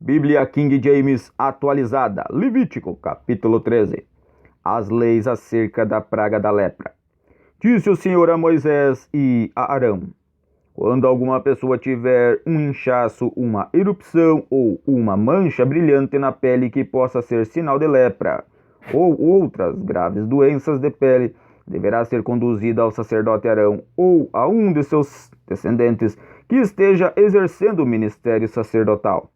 Bíblia King James atualizada, Levítico, capítulo 13. As leis acerca da praga da lepra. Disse o Senhor a Moisés e a Arão: quando alguma pessoa tiver um inchaço, uma erupção ou uma mancha brilhante na pele que possa ser sinal de lepra, ou outras graves doenças de pele, deverá ser conduzida ao sacerdote Arão ou a um de seus descendentes que esteja exercendo o ministério sacerdotal.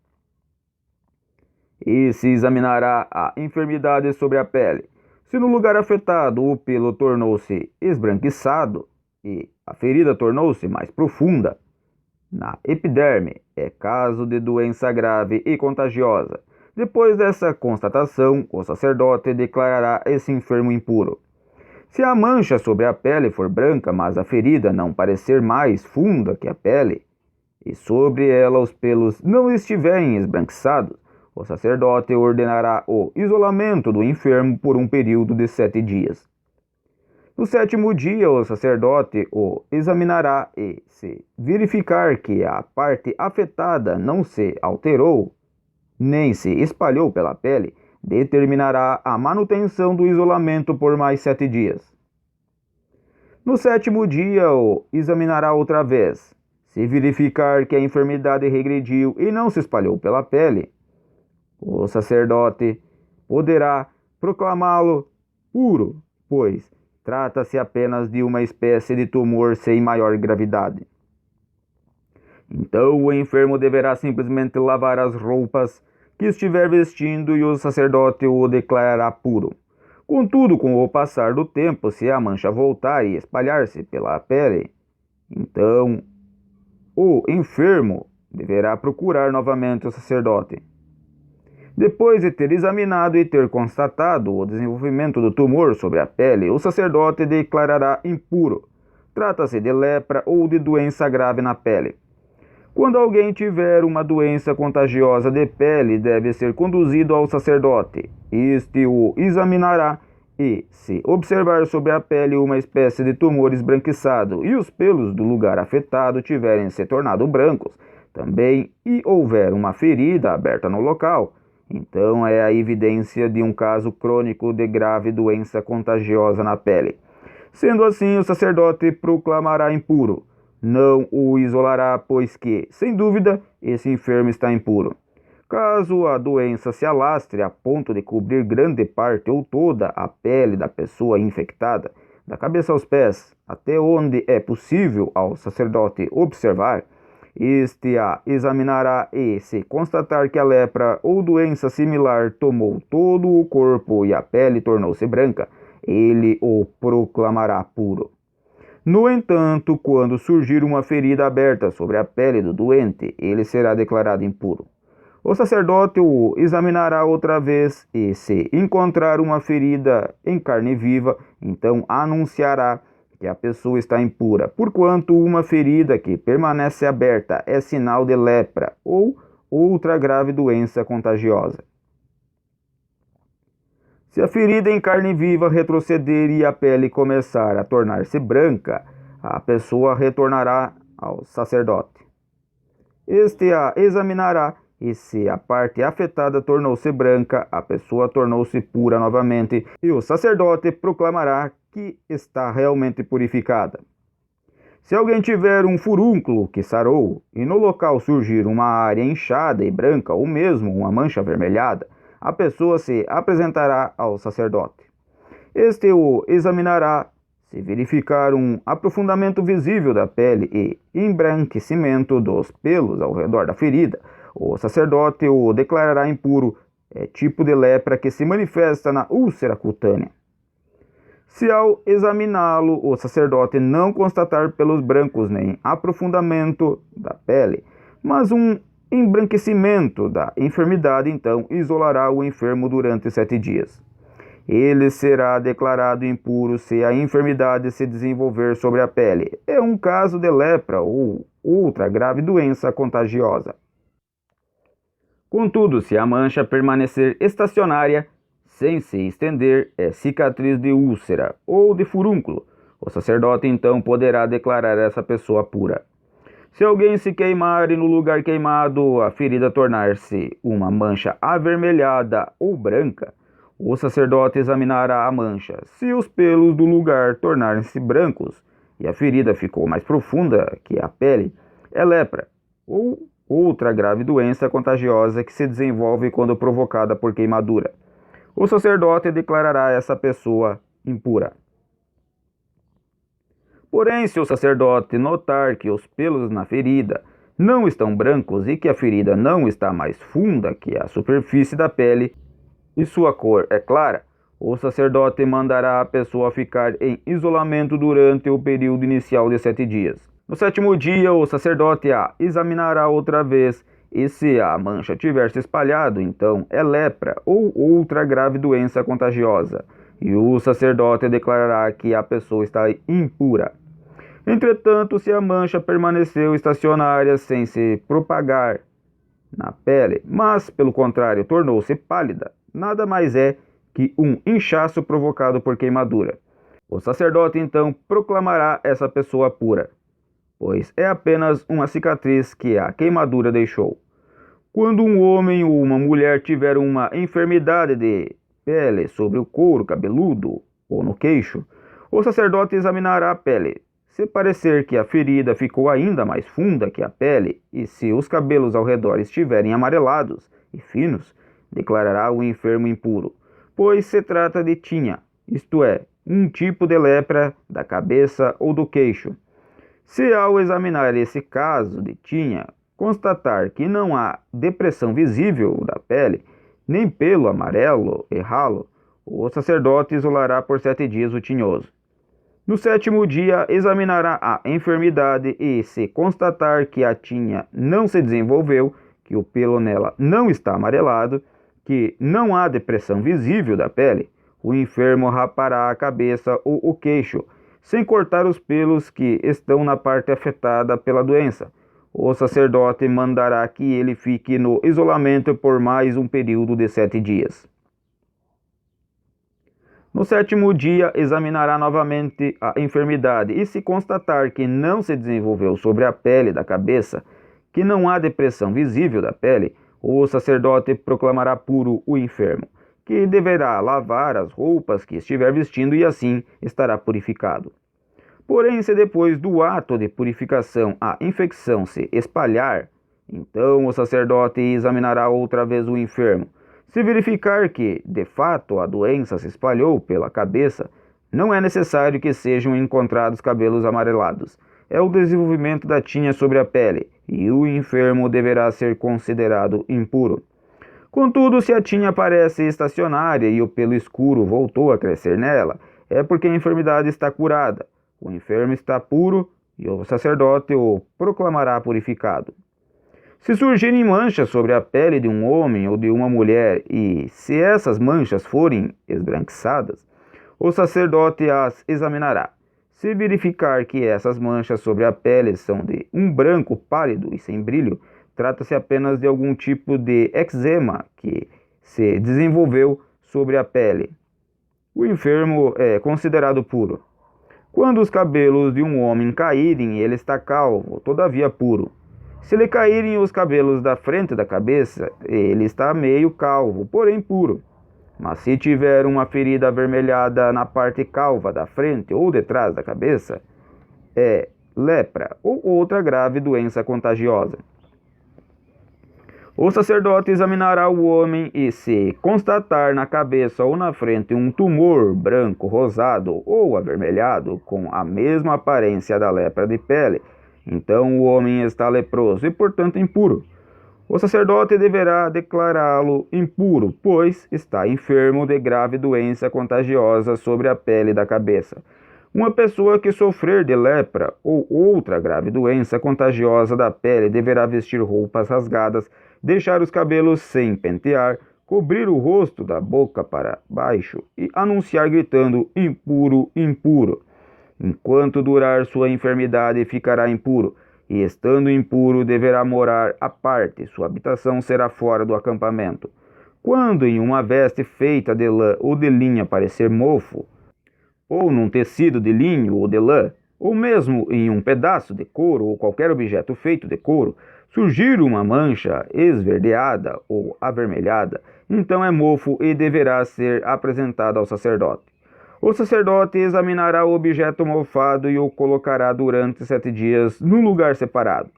E se examinará a enfermidade sobre a pele. Se no lugar afetado o pelo tornou-se esbranquiçado e a ferida tornou-se mais profunda, na epiderme é caso de doença grave e contagiosa. Depois dessa constatação, o sacerdote declarará esse enfermo impuro. Se a mancha sobre a pele for branca, mas a ferida não parecer mais funda que a pele, e sobre ela os pelos não estiverem esbranquiçados, o sacerdote ordenará o isolamento do enfermo por um período de 7 dias. No 7º dia, o sacerdote o examinará e, se verificar que a parte afetada não se alterou, nem se espalhou pela pele, determinará a manutenção do isolamento por mais 7 dias. No 7º dia, o examinará outra vez. Se verificar que a enfermidade regrediu e não se espalhou pela pele, o sacerdote poderá proclamá-lo puro, pois trata-se apenas de uma espécie de tumor sem maior gravidade. Então o enfermo deverá simplesmente lavar as roupas que estiver vestindo e o sacerdote o declarará puro. Contudo, com o passar do tempo, se a mancha voltar e espalhar-se pela pele, então o enfermo deverá procurar novamente o sacerdote. Depois de ter examinado e ter constatado o desenvolvimento do tumor sobre a pele, o sacerdote declarará impuro. Trata-se de lepra ou de doença grave na pele. Quando alguém tiver uma doença contagiosa de pele, deve ser conduzido ao sacerdote. Este o examinará e, se observar sobre a pele uma espécie de tumor esbranquiçado e os pelos do lugar afetado tiverem se tornado brancos, também, e houver uma ferida aberta no local, então é a evidência de um caso crônico de grave doença contagiosa na pele. Sendo assim, o sacerdote proclamará impuro. Não o isolará, pois que, sem dúvida, esse enfermo está impuro. Caso a doença se alastre a ponto de cobrir grande parte ou toda a pele da pessoa infectada, da cabeça aos pés, até onde é possível ao sacerdote observar, este a examinará e, se constatar que a lepra ou doença similar tomou todo o corpo e a pele tornou-se branca, ele o proclamará puro. No entanto, quando surgir uma ferida aberta sobre a pele do doente, ele será declarado impuro. O sacerdote o examinará outra vez e, se encontrar uma ferida em carne viva, então anunciará que a pessoa está impura, porquanto uma ferida que permanece aberta é sinal de lepra ou outra grave doença contagiosa. Se a ferida em carne viva retroceder e a pele começar a tornar-se branca, a pessoa retornará ao sacerdote. Este a examinará e, se a parte afetada tornou-se branca, a pessoa tornou-se pura novamente e o sacerdote proclamará que está realmente purificada. Se alguém tiver um furúnculo que sarou e no local surgir uma área inchada e branca ou mesmo uma mancha avermelhada, a pessoa se apresentará ao sacerdote. Este o examinará. Se verificar um aprofundamento visível da pele e embranquecimento dos pelos ao redor da ferida, o sacerdote o declarará impuro. É tipo de lepra que se manifesta na úlcera cutânea. Se ao examiná-lo o sacerdote não constatar pelos brancos nem aprofundamento da pele, mas um embranquecimento da enfermidade, então isolará o enfermo durante 7 dias. Ele será declarado impuro se a enfermidade se desenvolver sobre a pele. É um caso de lepra ou outra grave doença contagiosa. Contudo, se a mancha permanecer estacionária, sem se estender, é cicatriz de úlcera ou de furúnculo, o sacerdote então poderá declarar essa pessoa pura. Se alguém se queimar e no lugar queimado a ferida tornar-se uma mancha avermelhada ou branca, o sacerdote examinará a mancha. Se os pelos do lugar tornarem-se brancos e a ferida ficou mais profunda que a pele, é lepra ou outra grave doença contagiosa que se desenvolve quando provocada por queimadura. O sacerdote declarará essa pessoa impura. Porém, se o sacerdote notar que os pelos na ferida não estão brancos e que a ferida não está mais funda que a superfície da pele e sua cor é clara, o sacerdote mandará a pessoa ficar em isolamento durante o período inicial de 7 dias. No 7º dia, o sacerdote a examinará outra vez e se a mancha tiver se espalhado, então é lepra ou outra grave doença contagiosa, e o sacerdote declarará que a pessoa está impura. Entretanto, se a mancha permaneceu estacionária sem se propagar na pele, mas, pelo contrário, tornou-se pálida, nada mais é que um inchaço provocado por queimadura. O sacerdote então proclamará essa pessoa pura, pois é apenas uma cicatriz que a queimadura deixou. Quando um homem ou uma mulher tiver uma enfermidade de pele sobre o couro cabeludo ou no queixo, o sacerdote examinará a pele. Se parecer que a ferida ficou ainda mais funda que a pele, e se os cabelos ao redor estiverem amarelados e finos, declarará o enfermo impuro, pois se trata de tinha, isto é, um tipo de lepra da cabeça ou do queixo. Se ao examinar esse caso de tinha, constatar que não há depressão visível da pele, nem pelo amarelo e ralo, o sacerdote isolará por 7 dias o tinhoso. No 7º dia, examinará a enfermidade e, se constatar que a tinha não se desenvolveu, que o pelo nela não está amarelado, que não há depressão visível da pele, o enfermo rapará a cabeça ou o queixo, sem cortar os pelos que estão na parte afetada pela doença. O sacerdote mandará que ele fique no isolamento por mais um período de 7 dias. No 7º dia, examinará novamente a enfermidade e, se constatar que não se desenvolveu sobre a pele da cabeça, que não há depressão visível da pele, o sacerdote proclamará puro o enfermo, que deverá lavar as roupas que estiver vestindo e assim estará purificado. Porém, se depois do ato de purificação a infecção se espalhar, então o sacerdote examinará outra vez o enfermo. Se verificar que, de fato, a doença se espalhou pela cabeça, não é necessário que sejam encontrados cabelos amarelados. É o desenvolvimento da tinha sobre a pele, e o enfermo deverá ser considerado impuro. Contudo, se a tinha parece estacionária e o pelo escuro voltou a crescer nela, é porque a enfermidade está curada. O enfermo está puro e o sacerdote o proclamará purificado. Se surgirem manchas sobre a pele de um homem ou de uma mulher, e se essas manchas forem esbranquiçadas, o sacerdote as examinará. Se verificar que essas manchas sobre a pele são de um branco pálido e sem brilho, trata-se apenas de algum tipo de eczema que se desenvolveu sobre a pele. O enfermo é considerado puro. Quando os cabelos de um homem caírem, ele está calvo, todavia puro. Se lhe caírem os cabelos da frente da cabeça, ele está meio calvo, porém puro. Mas se tiver uma ferida avermelhada na parte calva da frente ou detrás da cabeça, é lepra ou outra grave doença contagiosa. O sacerdote examinará o homem e, se constatar na cabeça ou na frente um tumor branco, rosado ou avermelhado com a mesma aparência da lepra de pele, então o homem está leproso e, portanto, impuro. O sacerdote deverá declará-lo impuro, pois está enfermo de grave doença contagiosa sobre a pele da cabeça. Uma pessoa que sofrer de lepra ou outra grave doença contagiosa da pele deverá vestir roupas rasgadas, deixar os cabelos sem pentear, cobrir o rosto da boca para baixo e anunciar gritando: impuro, impuro. Enquanto durar sua enfermidade, ficará impuro, e estando impuro, deverá morar à parte. Sua habitação será fora do acampamento. Quando em uma veste feita de lã ou de linha parecer mofo, ou num tecido de linho ou de lã, ou mesmo em um pedaço de couro ou qualquer objeto feito de couro, surgir uma mancha esverdeada ou avermelhada, então é mofo e deverá ser apresentado ao sacerdote. O sacerdote examinará o objeto mofado e o colocará durante 7 dias num lugar separado.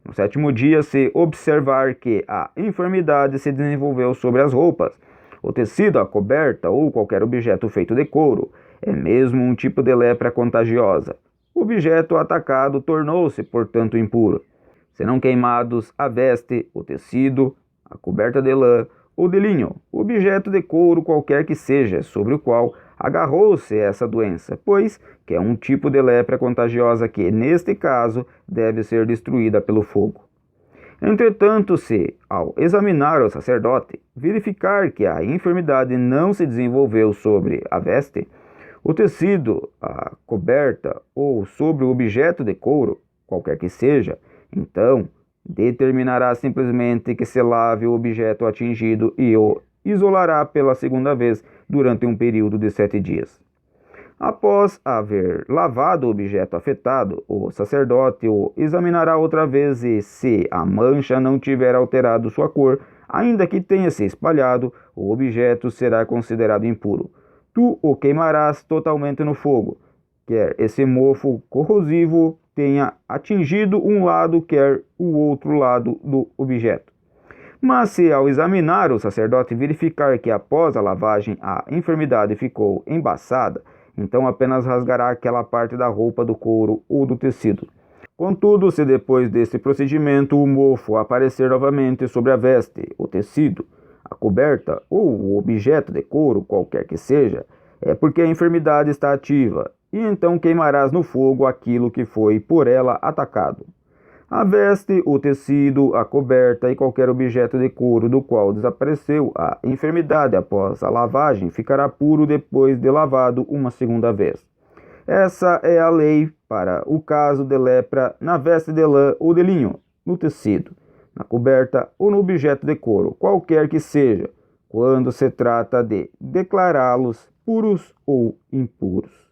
No 7º dia, se observar que a enfermidade se desenvolveu sobre as roupas, o tecido, a coberta ou qualquer objeto feito de couro, é mesmo um tipo de lepra contagiosa. O objeto atacado tornou-se, portanto, impuro. Serão queimados a veste, o tecido, a coberta de lã ou de linho, o objeto de couro qualquer que seja, sobre o qual agarrou-se essa doença, pois que é um tipo de lepra contagiosa que, neste caso, deve ser destruída pelo fogo. Entretanto, se, ao examinar o sacerdote, verificar que a enfermidade não se desenvolveu sobre a veste, o tecido, a coberta ou sobre o objeto de couro, qualquer que seja, então determinará simplesmente que se lave o objeto atingido e o isolará pela 2ª vez durante um período de 7 dias. Após haver lavado o objeto afetado, o sacerdote o examinará outra vez e, se a mancha não tiver alterado sua cor, ainda que tenha se espalhado, o objeto será considerado impuro. Tu o queimarás totalmente no fogo, quer esse mofo corrosivo tenha atingido um lado, quer o outro lado do objeto. Mas se ao examinar o sacerdote verificar que após a lavagem a enfermidade ficou embaçada, então apenas rasgará aquela parte da roupa, do couro ou do tecido. Contudo, se depois desse procedimento o mofo aparecer novamente sobre a veste, o tecido, a coberta ou o objeto de couro, qualquer que seja, é porque a enfermidade está ativa, e então queimarás no fogo aquilo que foi por ela atacado. A veste, o tecido, a coberta e qualquer objeto de couro do qual desapareceu a enfermidade após a lavagem ficará puro depois de lavado uma 2ª vez. Essa é a lei para o caso de lepra na veste de lã ou de linho, no tecido, na coberta ou no objeto de couro, qualquer que seja, quando se trata de declará-los puros ou impuros.